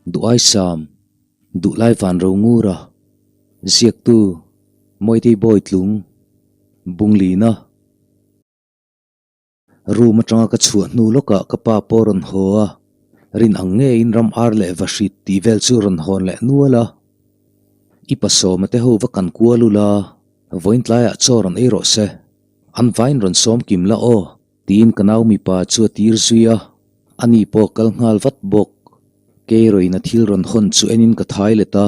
du ai sam du lai van ro ngura ziak tu moi tei boy tlung bung li na ru ma tanga ka chua nu loka ka pa poron hoa rin ang nge in ram ar le vashit ti vel chu ron hon le nuala ipaso mate ho va kan kualula voin tlaya choron ero se an vain ron som kim la o tin kanau mi pa chu tir zuya ani po kal ngal vat bok ke roi na thil ron hon chu enin ka thai leta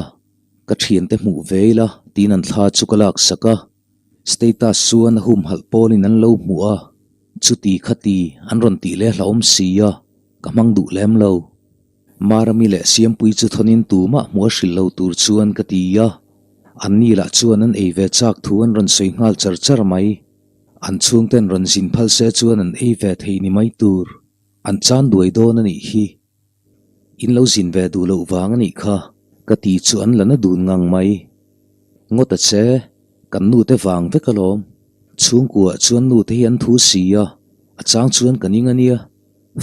ka thian te mu veila tin an thla chu kalak saka status suan hum hal polin an lo mua chu ti khati an ron ti le hlaom sia ka mang du lem lo marami le siam pui chu thonin tu ma mo shil lo tur chuan ka ti ya an ni la chuan an eve chak thuan ron soi ngal char char mai an chung ten ron sin phal se chuan an eve thei ni mai tur an chan duai don ani hi in lo zin ve du lo wang ani kha ka ti chu an lana dun ngang mai ngota che kan nu te wang ve kalom chung kwa chuan nu te hian thu sia a chang chuan kaning ania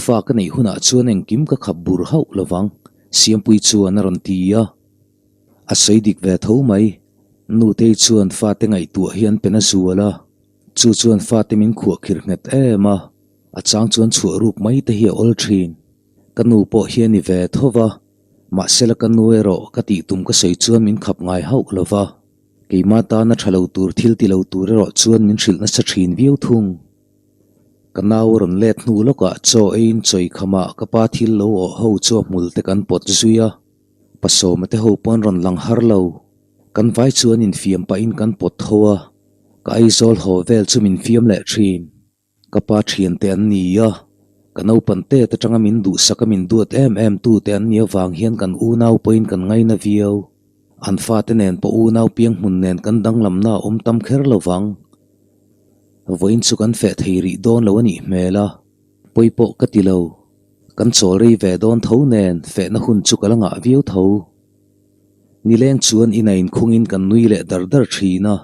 fa ka nei huna chuan eng kim ka khap bur hau lawang siam pui chuan a ron ti ya a seidik ve tho mai nu te chuan fa te ngai tu hian pena zuala chu chuan fa te min khuwa khir nget ema a chang chuan chhu ruk mai te hi ol thin kanu po hian ni ve thova ma sela kanu ero ka ti tum ka sei chuan min khap ngai hau lova keima ta na thalo tur thil ti lo tur ero chuan min thil na sa thin viau thung kanau ron let nu loka cho ein choi khama ka pa thil lo o ho cho mul te kan pot zuya paso mate ho pon ron lang har lo kan vai chuan in fiam pa in kan pot hoa ka aizol ho vel chu min fiam le thin ka pa thian te an ni ya kanau pante te tanga min du saka min duat em tu te an nia wang hian kan u nau poin kan ngai na viau an fa te nen po u nau piang mun nen kan dang lam na tam kher lowang voin chu kan fe theiri don lo ani mela poipo ka ti lo kan chol rei ve don tho nen fe na hun chu kalanga viau tho ni leng chuan inain khungin kan nui le dar dar thina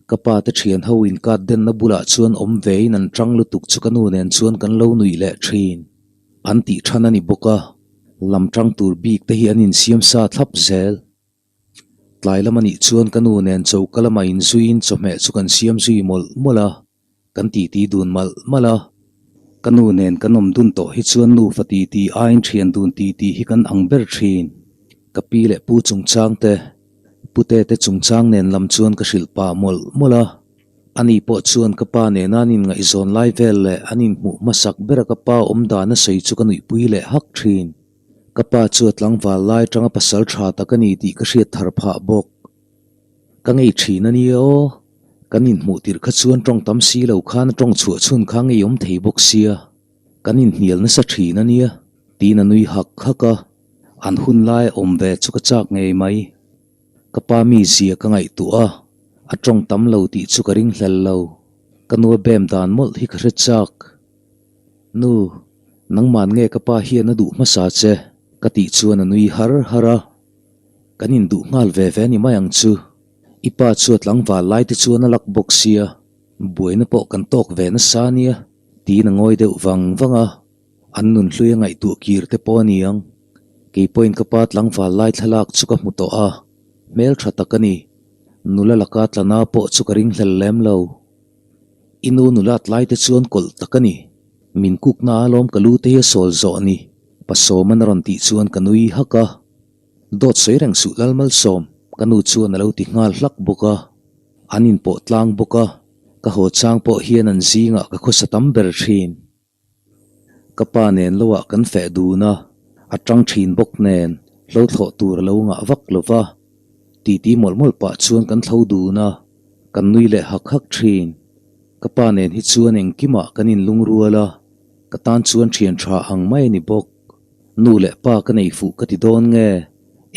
kapa te thian ho in ka den na bula chuan om vein an tang lu tuk chu kanu nen chuan kan lo nui le thin an ti thana ni boka lam tang tur bik te hi an in siam sa thlap zel tlai lamani chuan kanu nen chau kalama in zuin chome chu kan siam zui mol mola kan ti ti dun mal mala kanu nen kanom dun to hi chuan nu fati ti ain thian dun ti ti hi kan angber thin kapi le pu chung chang te pute te chung chang nen lam chuan ka shil pa mol mola ani po chuan ka pa ne nanin ngai zon lai vel le anin mu masak bera ka pa da na sei chu kanui pui le hak thin ka pa chuat lang wal lai tanga pasal tha ta kani ti ka hriat thar pha bok ka ngei thin ani o kanin mu tir kha chuan tong tam si lo khan tong chu chun khang ei om thei bok sia kanin hnial na sa thin ania tin anui hak khaka an hun lai om ve chu ka chak ngei mai kapa mi zia ka ngai tu a atong tam lo ti chu ka ring hlel lo kanu bem dan mol hi khre chak nu nang man nge kapa hian na du ma sa che ka ti chuan anui har hara kanin du ngal ve ve ni mayang chu ipa chuat lang wa lai te chuan alak bok sia buaina po kan tok ve na sa nia ti na ngoi deuh wang wanga an nun hlui ngai tu kir te po niang ke point kapa tlang wa lai thalak chu ka mu to a mel tha takani nula laka tlana po chu ka ring hlel lem lo inu nulat lai te chuan kol takani min kuk na alom kalu te sol zo ni paso man ron ti chuan kanui haka dot soireng su lalmal som kanu chuan alo ti ngal hlak boka anin po tlang boka ka ho chang po hian an zinga ka khosa tam ber thin kapa nen lowa kan fe du na atang thin bok nen lo tho tur lo nga vak lova ti ti mol mol pa chuan kan thlo du na kan nui le hak hak thin kapa nen hi chuan eng kima kanin lungruala katan chuan thian tha ang mai ni bok nu le pa ka nei fu ka ti don nge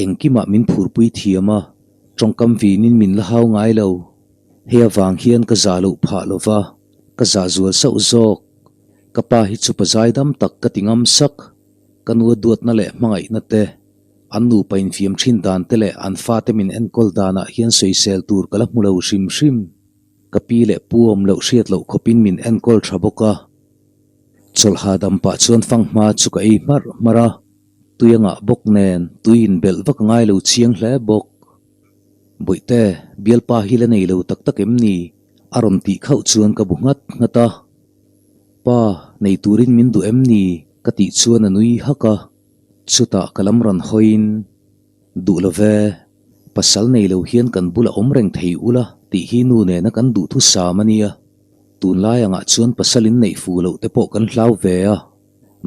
eng kima min phur pui thiama tongkam vinin min la hau ngai lo he awang hian ka za lo pha lova ka za zual sau zok kapa hi chu pazai dam tak ka tingam sak kanu duat na le mangai na te annu pain fiam thin dan te le an fa te min en kol dana hian soisel tur kala mulo shim shim kapi le puom lo hriat lo khopin min en kol thaboka chol ha dam pa chuan fang ma chu ka ei mar mara tuyanga bok nen tuin bel vak ngai lo chiang hle bok boite bialpa hila nei lo tak tak emni aron ti khau chuan ka bungat ngata pa nei turin min du emni ka ti chuan anui haka chuta kalamran hoin du love pasal nei lo hian kan bula omreng thei ula ti hi nu ne na kan du thu samania tun lai anga chuan pasalin nei fu lo te po kan hlau ve a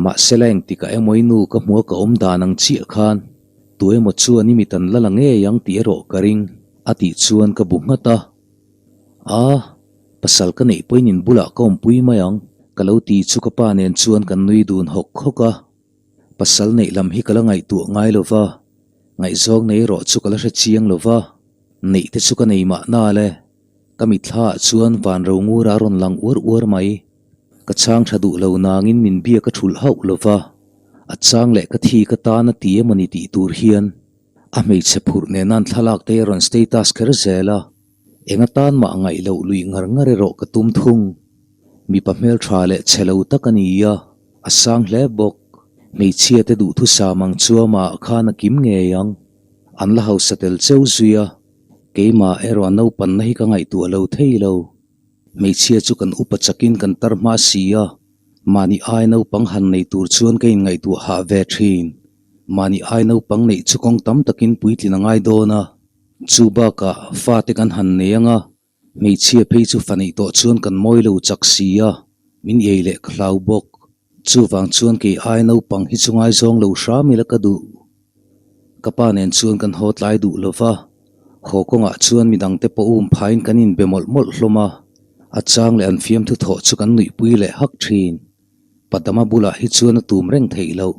ma seleng ti ka emoi nu ka hmu ka om danang chil khan tuai mo chuan ni mitan lalange yang ti ro karing ati chuan ka bungata a pasal ka nei poinin bula ka om pui mayang kalau ti chu ka pa nen chuan kan nui dun hok khoka pasal nei lam hi kala ngai tu ngai lova ngai zong nei ro chu kala hre chiang lova nei te chu ka nei ma na le kami thla chuan van ro ngu ra ron lang ur mai ka chang thadu lo nangin min bia ka thul hau lova a chang le ka thi ka ta na ti mani ti tur hian a mei che phur ne nan thalak te ron status kher zela enga tan ma ngai lo lui ngar ngare ro ka tum thung mi pa mel tha le chelo takania asang hle bok mei chia te du thu samang chuama khana kim nge yang an la hau satel cheu zuya keima ero no pan nahi ka ngai tu lo theilo mei chia chu kan upa chakin kan tarma sia mani ai no pang han nei tur chuan ke ngai tu ha ve thin mani ai no pang nei chukong tam takin puitlin ngai dona chuba ka fa te kan han neanga mei chia phei chu fanei to chuan kan moi lo chak sia min yeile khlau bok chu wang chuan ke ai no pang hi chungai zong lo sha mi la ka du kapa nen chuan kan hot lai du lova khokonga chuan midang te po phain kanin bemol mol hloma achang le an fiam thu tho chu kan nui pui le hak thin padama bula hi chuan tum reng theilo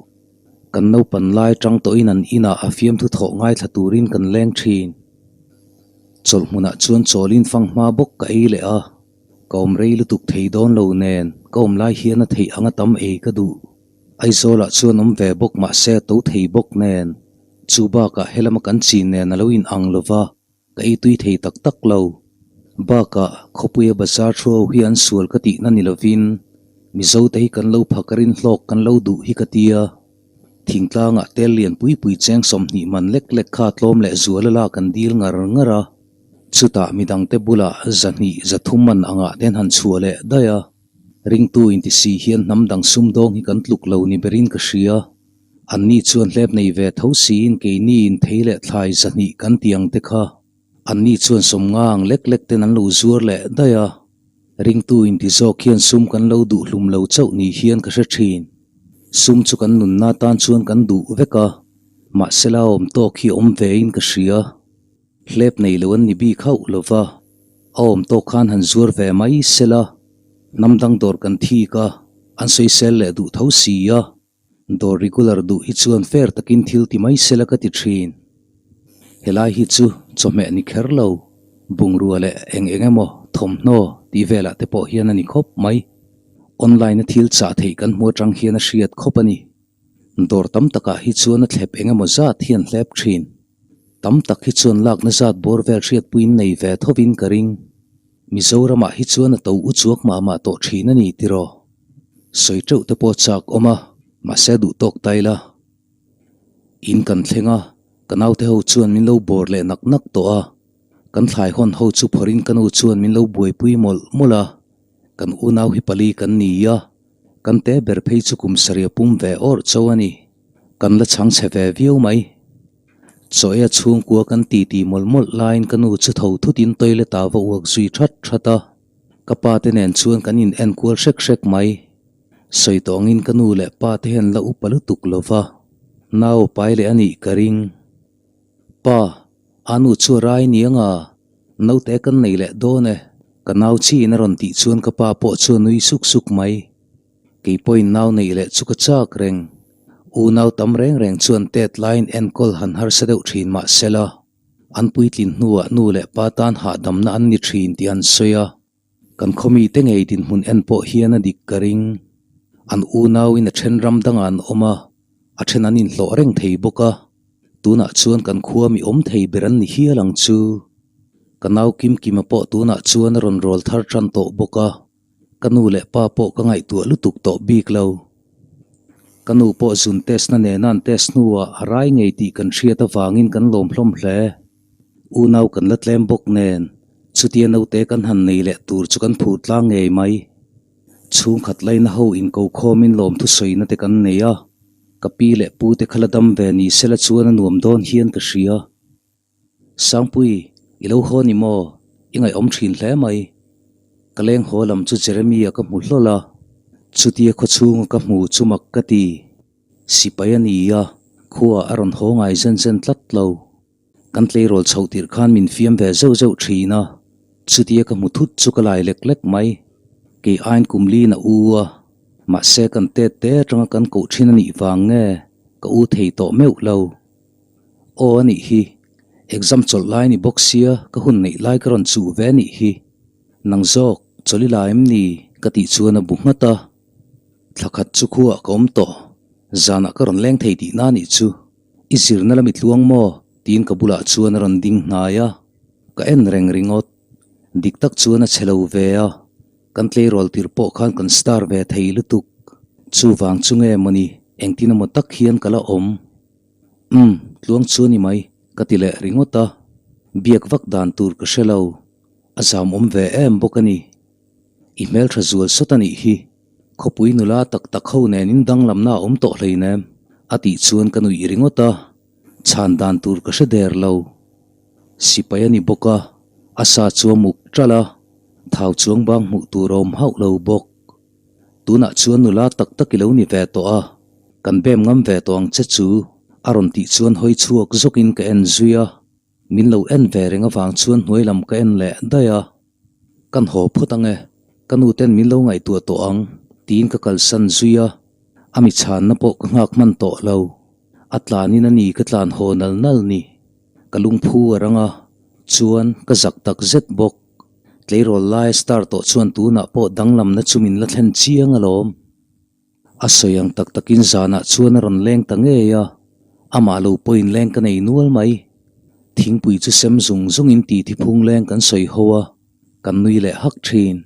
kan no pan lai tang to in an ina a fiam thu tho ngai thaturin kan leng thin chol muna chuan cholin fang ma bok ka ei le a kom rei lu tuk thei don lo nen kom lai hian a thei anga tam e ka du ai zola chuan om ve bok ma se to thei bok nen chuba ka helama kan chin nen alo in ang lova ka ei tui thei tak tak lo ba ka khopuya bazar tho hian sual ka ti na ni lovin mizo te kan lo phakarin hlok kan lo du hi ka tia thingtlanga tel lian pui pui cheng som ni man lek lek kha tlom le zuala kan dil ngar ngara chuta midang te bula zani zathuman anga den han chuale daya ring tu in ti si hian namdang sumdong hi kan tluk lo ni berin ka hria anni chuan hlep nei ve tho si in ke ni in theile thlai zani kan tiang te kha anni chuan somngang lek lek ten an lo zuar le daya ring tu in ti zo khian sum kan lo du hlum lo chau ni hian ka hre thin sum chu kan nun na tan chuan kan du veka ma sela om to khi om ve in ka hria hlep nei lo an ni bi khau lova om to khan han zuar ve mai sela namdang dor kan thi ka an soi sel le du tho sia dor regular du hi chuan fair takin thil ti mai sela ka ti thin helai hi chu chome ni kherlo bungru ale engemo thomno ti vela te po hian ani khop mai online thil cha thei kan mo tang hian a hriat khopani dor tam taka hi chuan a thlep engemo za thian hlep thin tam tak hi chuan lak na zat bor vel hriat puin nei ve thovin karing mizorama hi chuan a to u chuak ma to thina ni tiro soitreu te po chak oma ma se du tok taila in kan thlenga kanau te ho chuan min lo bor le nak nak to a kan thlai hon ho chu phorin kanu chuan min lo buai pui mol mola kan unau hi pali kan ni ya kan te ber phei chu kum saria pum ve or chawani kan la chang che ve viu mai choya chung kwa kan ti mol mol line kanu chu tho thu tin toilet ta wa wak zui that thata kapa te nen chuan kan in en kwal shek shek mai soitong in kanu le pa te hen la upalu tuk lova nau pai le ani karing pa anu chu rai nianga no te kan nei le do ne kanau chi na ron ti chuan ka pa po chu nui suk suk mai ke point nau nei le chu ka chak reng u nau tam reng reng chuan tet line en kol han har sa deuh thin ma sela an puitlin nuwa nu le pa tan ha dam na an ni thin ti an soya kan khomi te ngei din hun en po hian a dik karing an u nau in a then ram dang an oma a then an in hlo reng thei boka tuna chuan kan khuwa mi om thei beran ni hi alang chu kanau kim kim po tuna chuan ron rol thar tran to boka kanu le pa po ka ngai tu lutuk to bik lo kanu po zun test na ne nan test nuwa rai ngei ti kan hria ta wangin kan lom hlom hle u nau kan la tlem bok nen chutia no te kan han nei le tur chu kan phut la ngei mai chung khat lai na ho in ko khomin lom thu soi na te kan neya kapi le pu te khaladam ve ni sela chuan nuam don hian ka hria sangpui ilo ho ni mo ingai om thin hle mai kaleng ho lam chu Jeremia ka mu hlola chutia kho chung ka mu chumak ka ti sipayania khuwa aron ho ngai zen zen tlat lo kan tlei rol chhotir khan min fiam ve zo zo thina chutia ka mu thut chu ka lai lek lek mai ke ain kumli na uwa ma se kan te te tanga kan ko thina ni wang nge ka u thei to meu lo o ani hi exam chol lai ni boxia ka hun nei lai karon chu ve ni hi nang zok choli laim ni ka ti chuana buhmata thakhat chu khuwa kom to zana karon leng thei ti na ni chu izir na lamit luang mo tin ka bula chuan ron ding hnaya ka en reng ringot diktak chuan a chelo ve a kan tlei rol tir po khan kan star ve thei lutuk chu wang chunge mani engtina mo tak hian kala om tluang chu ni mai katile ringota biak vak dan tur ka shelo azam om ve em bokani email thazul sotani hi khopui nula tak tak ho ne nin dang lamna om to hleine ati chuan kanui ringota chan dan tur ka sheder lo sipayani boka asa chuamuk trala thau chuang bang mu turom hau lo bok tuna chuan nula tak tak kilo ni ve to a kan bem ngam ve to ang che chu aron ti chuan hoi chuak zokin ka en zuya min lo en ve renga wang chuan hnuai lam ka en le daya kan ho phutange kanu ten min lo ngai tu to ang tin ka kal san zuya ami chan na po ka ngak man to lo atlani na ni ka tlan ho nal nal ni kalung phu aranga chuan ka zak tak zet bok tleirol lai star to chuan tu na po danglam na chumin la thlen chiang alom asoyang tak takin zana chuan ron leng tange ya ama lo point leng ka nei nual mai thingpui chu sem zung zung in ti thi phung leng kan soi hoa kan nui le hak thin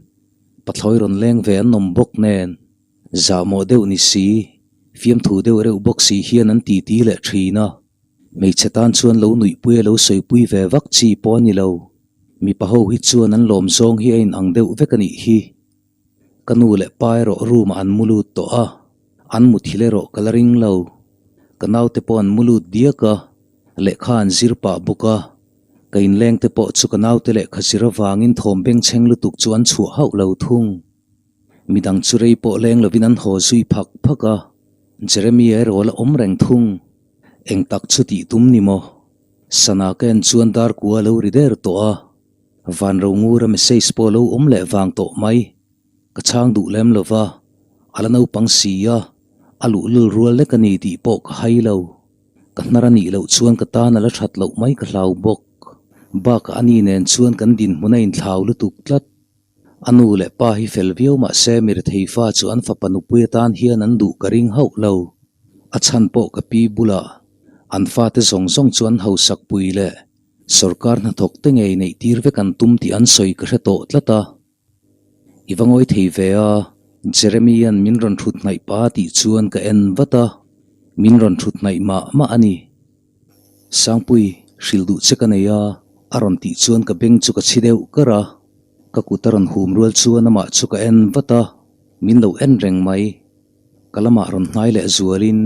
pathloi ron leng ve an nom bok nen za mo deuh ni si fiam thu deuh reuh bok si hian an ti ti le thina mei chetan chuan lo nui pui lo soi pui ve vak chi po ni lo mi paho hi chuan an lom zong hi in ang deuh vekani hi kanu le pai ro room an mulut to a an muthile ro coloring lo kanau te pon mulut diaka le khan zirpa buka kain leng te po chu kanau te le khazira wangin thombeng cheng lutuk chuan chu hau lo thung midang churei po leng lovin an ho zui phak phaka Jeremia rol om reng thung eng tak chuti tum ni mo sana ken chuan dar kwa lo rider to a van ro ngura message po lo om le wang to mai ka chang du lem lova alano pang sia alu lul rual le kani ti po ka hai lo ka narani lo chuan ka ta na la that lo mai ka hlau bok ba ka ani nen chuan kan din munain thlau lu tuk tlat anu le pa hi felvio ma se mir thei fa chu an fa panu pui tan hian an du ka ring hau lo a chan po ka pi bula an fa te zong zong chuan ho sak pui le sarkar na thok te ngei nei tir ve kan tum ti an soi ka hreto tlata iwangoi thei ve a Jeremian min ron thut ngai pa ti chuan ka en vata min ron thut ngai ma ani sangpui shildu chekaneya aron ti chuan ka beng chu ka chideu kara ka kutaron hum rual chuan ama chu ka en vata min lo en reng mai kalama ron hnai le zualin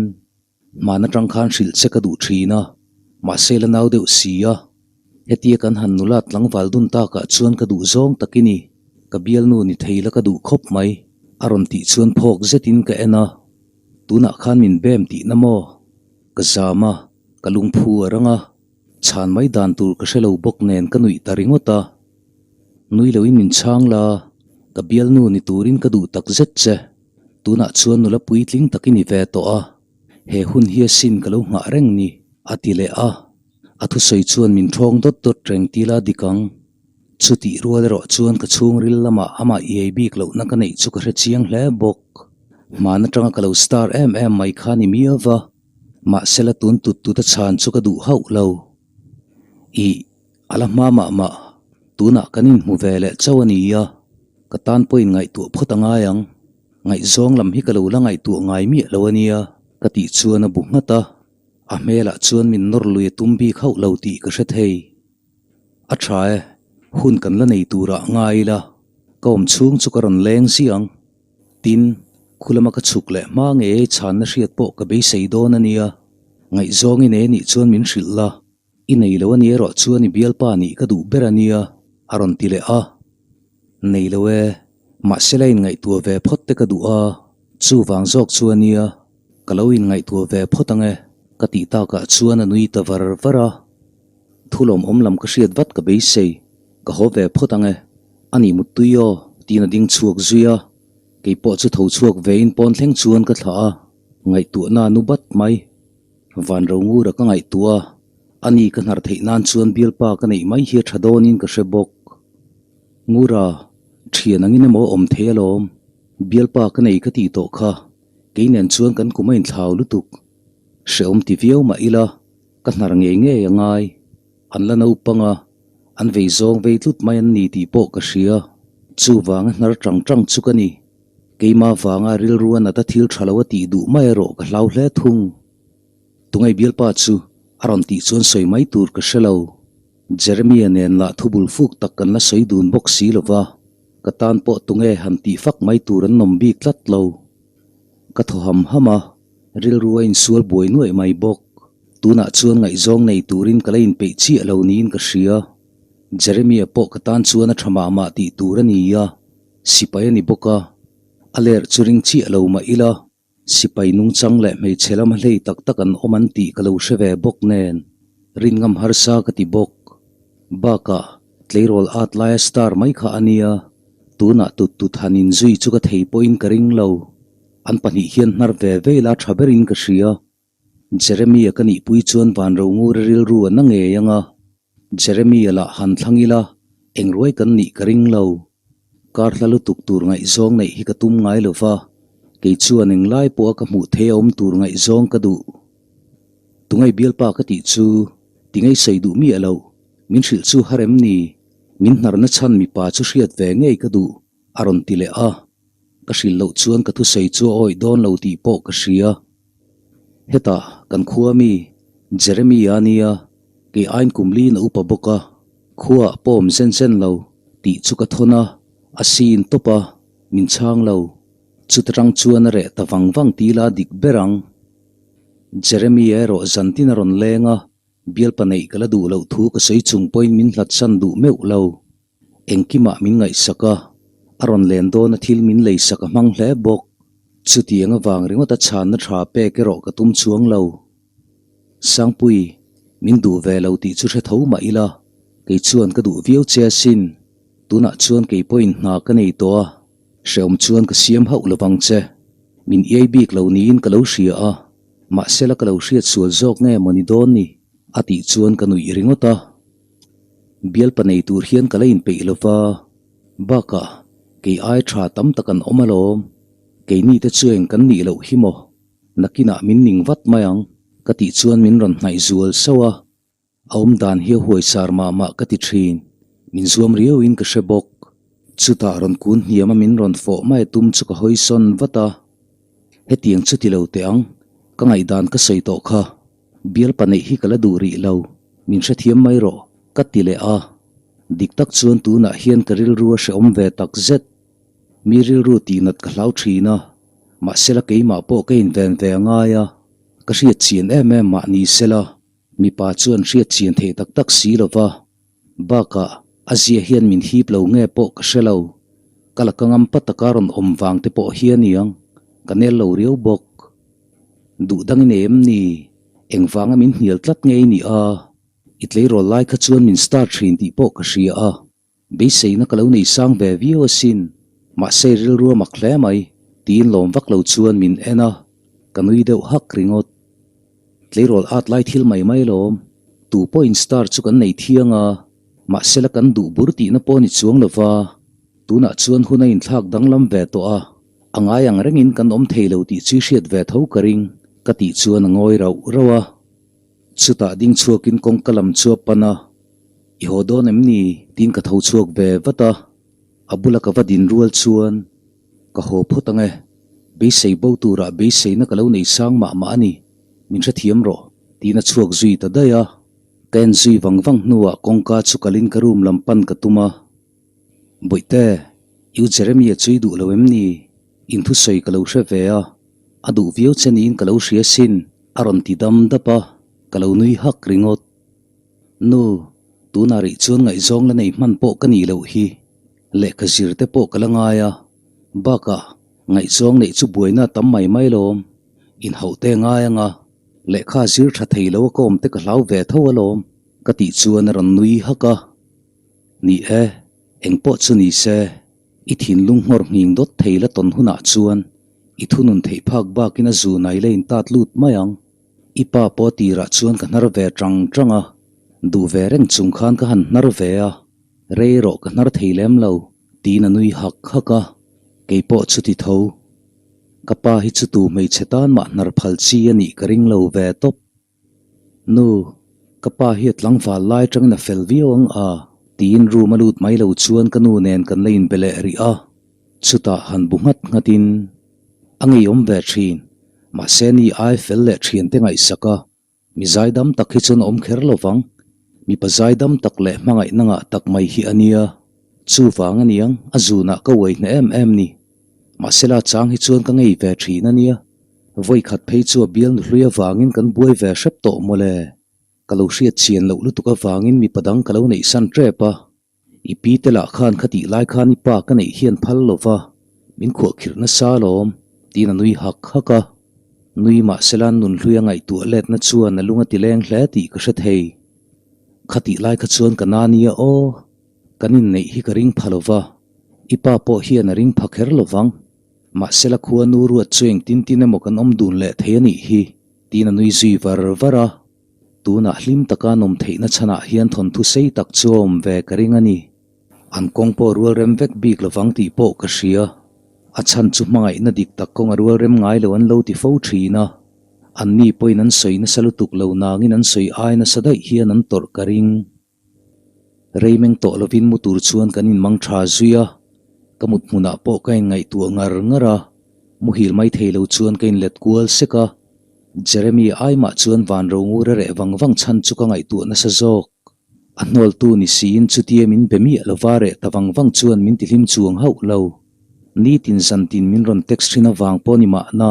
mana tang khan shil cheka du thina ma sela nau deu sia hetia kan han nula tlangwal dun ta ka chuan ka du zong takini ka bial nu ni theila ka du khop mai aron ti chuan phok zetin ka ena tuna khan min bem ti namo ka zama kalung phu aranga chan mai dan tur ka shelo bok nen ka nui taringota nui lo in min chang la ka bial nu ni turin ka du tak zet che tuna chuan nula puitling takini ve to a he hun hi sin ka lo nga reng ni atile a athu soi chuan min thong dot dot reng tila dikang chuti rual ro chuan ka chung ril lama ama EAB klo na ka nei chu ka hre chiang hle bok mana tanga kalo star mai khani mi awa ma sela tun tut tu ta chan chu ka du hau lo i ala ma tuna kanin mu vele chawani ya katan poin ngai tu photanga yang ngai zong lam hi kalo la ngai tu ngai mi lawania ka ti chuan a buk ngata a mela chuan min nor lui tumbi khau lo ti ka hre thei a thae hun kan la nei tura ngai la kom chung chu karon leng siang tin khulama ka chuk le ma nge chan na hriat po ka be sei don ania ngai zong in ni chuan min hril la i nei lo ani ro chuan i bial pa ni ka du berania aron ti le a nei lo e ma selain ngai tu ve phot te ka du a chu wang jok chuania kaloin ngai tu ve photange ka ti ta ka chuan anui ta var vara thulom omlam ka hriat vat ka be sei ka ho ve photange ani mutuyo tina ding chuak zuya ke po chu tho chuak vein pon thleng chuan ka thla ngai tu na nu bat mai van ro ngu ra ka ngai tua ani ka nar thei nan chuan bial pa ka nei mai hi thadon in ka hrebok ngura thian angin mo om thelom bial pa ka nei ka ti to kha keinen chuan kan kumain thlau lutuk sheom ti viau ma ila ka nar nge nge yangai an la no panga an vei zong vei tlut mai an ni ti po ka hria chu wang nar tang tang chu ka ni keima wanga ril ruan ata thil thalawa ti du mai ro ka hlau hle thung tungai bial pa chu aron ti chuan soi mai tur ka shelo Jeremiah nen la thubul fuk tak kan la soi dun bok si lova katan po tunge han ti fak mai tur an nom bi tlat lo ka thoham hama ril ruain sual boi nuai mai bok tuna chuan ngai zong nei turin kalain pe chi alo nin ka hria Jeremiah po katan chuan a thama ma ti turania sipai ani boka aler churing chi alo ma ila sipai nung chang le mei chelam hlei tak tak an oman ti kalo sheve bok nen rin ngam harsa ka ti bok baka tleirol at lai star mai kha ania tuna tut tut hanin zui chu ka thei point ka ring lo an pani hian nar ve vela thaberin ka hria Jeremiah ka ni pui chuan van ro ngur ril ru an nge yanga Jeremiah la han thlangila engruai kan ni ka ring lo kar hlalu tuk tur ngai zong nei hi ka tum ngai lova ke chuan eng lai po ka mu the om tur ngai zong ka du tungai bial pa ka ti chu tingai sei du mi alo min hril chu harem ni min nar na chan mi pa chu hriat ve ngei ka du aron ti le a ka hril lo chuan ka thu sei chu oi don lo ti po ka hria heta kan khuwa mi Jeremiah nia ke ain kumli na upa boka khuwa pom zen zen lo ti chu ka thona asin topa min chang lo chutrang chuan re tawang wang ti la dik berang Jeremiah ro zantin ron lenga bial panei kala du lo thu ka sei chung point min hlat san du meu lo engkima min ngai saka aron len do na thil min lei saka mang hle bok chuti anga wang ringa ta chan na tha pe ke ro ka tum chuang lo sangpui min du ve lo ti chu the tho ma ila ke chuan ka du viau che sin tuna chuan ke point na ka nei to sheom chuan ka siam hau lawang che min ei bik lo niin ka lo hria a ma sela ka lo hriat sual zok nge moni don ni ati chuan ka nui ringota bial panei tur hian ka lein pe lova baka ke ai tha tam takan omalom ke ni te chueng kan ni lo himo nakina min ning wat mayang ka ti chuan min ron hnai zual sawa aum dan hi huai sarma ma ka ti thin min zuam riau in ka shebok chuta ron kun hiama min ron fo mai tum chu ka hoison wata hetiang chuti lo te ang ka ngai dan ka sei to kha bial panei hi kala duri lo min hre thiam mai ro ka ti le a dik tak chuan tu na hian ka ril ru she om ve tak zet mi ril ru ti nat ka hlau thina ma sela ke ma po ke in ven ve nga ya ka hriat chian em ma ni sela mi pa chuan hriat chian the tak tak si lova baka azia hian min hip lo nge po ka shelo kala kangam patakaron omwang te po hian yang kanel lo riau bok du dang nem ni engwanga min hnial tlat ngei ni a itlei ro lai kha chuan min start thin ti po ka hria a be sei na kalo nei sang ve vio sin ma sei ril ru mak hle mai tin lom vak lo chuan min ena kanui deuh hak ringot tlei rol at lai thil mai mai lom tu point star chu kan nei thianga ma sela kan du burti na poni chuang lova tuna chuan huna in thak danglam ve to a angai ang rengin kan om theilo ti chi hriat ve tho karing ka ti chuan ngoi rau rawa chuta ding chuakin kong kalam chuap pana i hodon emni tin ka tho chuak ve wata abula ka vadin rual chuan ka ho photange be sei bo tura be sei na kalau nei sang ma ani min tha thiam ro ti na chuak zui ta daya ken zui wang nuwa kongka chu kalin karum lampan katuma boite yu Jeremia chui du lowem ni in thu soi kalau hre ve a adu viau chen in kalau hria sin aron ti dam dapa kalau nui hak ringot nu tu na ri chuan ngai zong la nei man po ka ni lo hi le ka zir te po kalanga ya baka ngai zong nei chu buaina tam mai lom in hote nga nga le kha zir tha thei lo kom te ka hlau ve tho alom ka ti chuan ran nui haka ni eng po chu ni se i thin lung hor nging dot theila ton huna chuan i thunun thei phak ba kina zu nai le in tat lut mayang i pa po ti ra chuan ka nar ve tranga du ve reng chung khan ka han nar ve a re ro ka nar theilem lo ti na nui hak haka ke po chu ti tho kapa hi chu tu mei chetan ma nar phal chi ani ka ring lo ve top nu kapa hi tlang wal lai tang na fel viong a tin ru malut mai lo chuan kanu nen kan lein bele ri a chuta han bungat ngatin angi om ve thin ma seni ai fel le thin te ngai saka mi zaidam takhi chun om kher lovang mi pa zaidam takle mangai nanga tak mai hi ania chu wang aniang azuna ka wei na em ni ma sela chang hi chuan ka ngei ve thin ania voi khat phei chu bial nu hluya wangin kan buai ve shrep to mole kalau hriat chian lo lu tuka wangin mi padang kalau nei san trepa ipi tela khan khati lai khan ipa ka nei hian phal lova min kho khir na salom tina nui hak haka nui ma selan nun hluya ngai tu let na chuan na lunga tileng hle ti ka hre thei khati lai kha chuan kanania o kanin nei hi ka ring phalova ipa po hian a ring phakher lovang ma sela khuwa nu ru chueng tin emo kan om dun le theiani hi tina nui zui vara tuna hlim taka nom theina chana hian thon thu sei tak chom ve karingani an kong po rual rem vek bik lawang ti po ka hria a chan chu mangai na dik tak kong rual rem ngai lo an lo ti fo thina an ni poin an soi na salutuk lo nangin an soi ai na sadai hian an tor karing reimeng to lovin mutur chuan kanin mang tha zuya kamut muna po kain ngai tu ngara muhil mai theilo chuan kain let kual seka Jeremy ai ma chuan van ro ngur re wang chan chu ka ngai tu na sa jok anol tu ni sin chu tiam in bemi lovare tawang chuan min ti hlim chuang hau lo ni tin san tin min ron text rina wang po ni ma na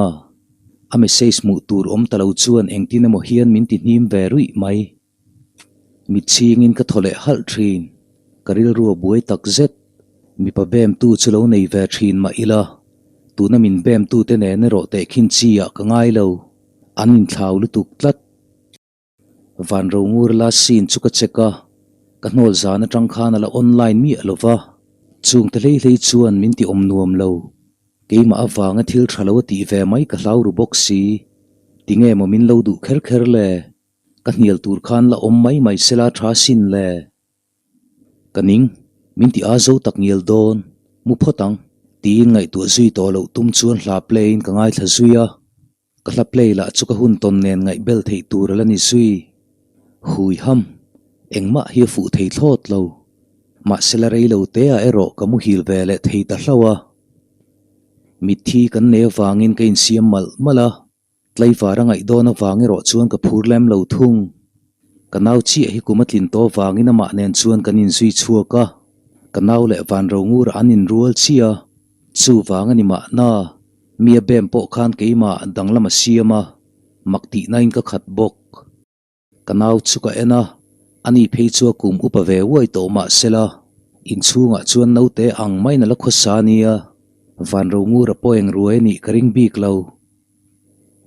a message mu tur om talo chuan eng tin mo hian min ti nim ve rui mai mi chingin ka thole hal thin karil ru buai tak zet mi pa bem tu chulo nei ve thin ma ila tu na min bem tu te ne ro te khin chi ya ka ngai lo anin thlau lu tuk tlat van ro ngur la sin chuka cheka ka hnol zana tang khana la online mi alova chung te lei chuan min ti om nuam lo keima awanga thil thalo ti ve mai ka hlau ru boxi tinge mo min lo du kher le ka hnial tur khan la om mai sela tha sin le kaning min ti azo tak ngial don mu photang tin ngai tu zui to lo tum chuan hla plane ka ngai thla zuia ka hla play la chuka hun ton nen ngai bel thei tur la ni zui hui ham engma hi fu thei thlot lo ma sela rei lo te a ero ka mu hil ve le thei ta hlawa mithi kan ne wangin kein siam mala tlai wara ngai dona wangi ro chuan ka phurlem lo thung kanau chi hi kumatlin to wangin ama nen chuan kanin zui chuaka kanau le van ro ngur anin rual chia chu wangani ma na mia bem po khan keima danglama siama makti nain ka khat bok kanau chuka ena ani phei chu kum upave wai to ma sela in chunga chuan no te ang mai na la khosania van ro ngur poeng ruai ni karing bik lo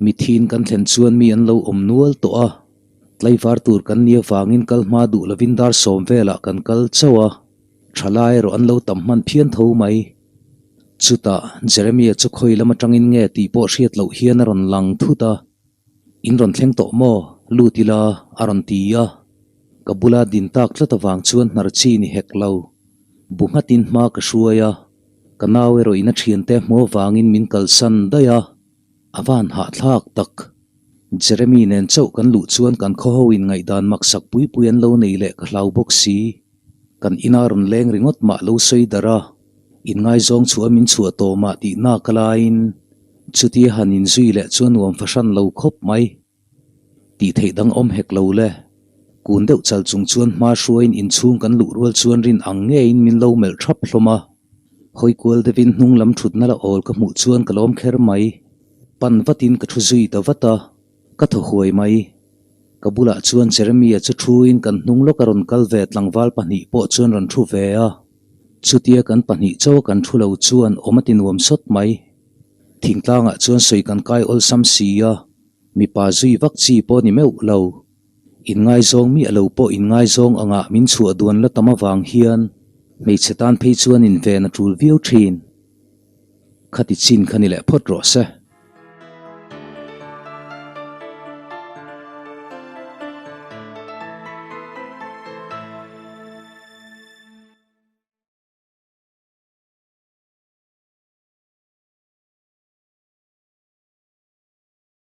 mithin kan thlen chuan mi an lo om nual to a tlai var tur kan nia wangin kal ma du lavindar somvela kan kal chawa thalai ro an lo tam man phian tho mai chuta Jeremia chu khoi lama tangin nge ti po hriat lo hian ron lang thuta in ron thleng to mo lutila aron tia kabula din tak tla tawang chuan nar chi ni hek lo bungatin ma ka hruaya kanawe ro ina thian te mo wangin min kalsan daya awan ha thlak tak Jeremy nen chau kan lu chuan kan kho hoin ngai dan maksak pui an lo nei le ka hlau boxi kan inaron leng ringot ma lo soi dara in ngai zong chu amin chu to ma ti na kalain chutia hanin zui le chuan nuam fashan lo khop mai ti thei dang om hek lo le kun deuh chal chung chuan ma hruain in chung kan luh rual chuan rin ang nge in min lo mel thap hloma hoi kual devin hnung lam thutna la ol ka hmuh chuan kalom kher mai pan vatin ka thu zui ta vata ka tho huai mai kabula chuan Jeremia chu thuin kan hnung lo karon kalve tlangwal pahnih po chuan ran thu ve a chutia kan pahnih chaw kan thu lo chuan omatin wam sot mai thingtlanga chuan soi kan kai ol sam sia mi pa zui vak chi po ni meu lo in ngai zong mi alo po in ngai zong anga min chu aduan la tama wang hian mei chetan phei chuan in ve na tul viau thin khati chin khani le phot ro se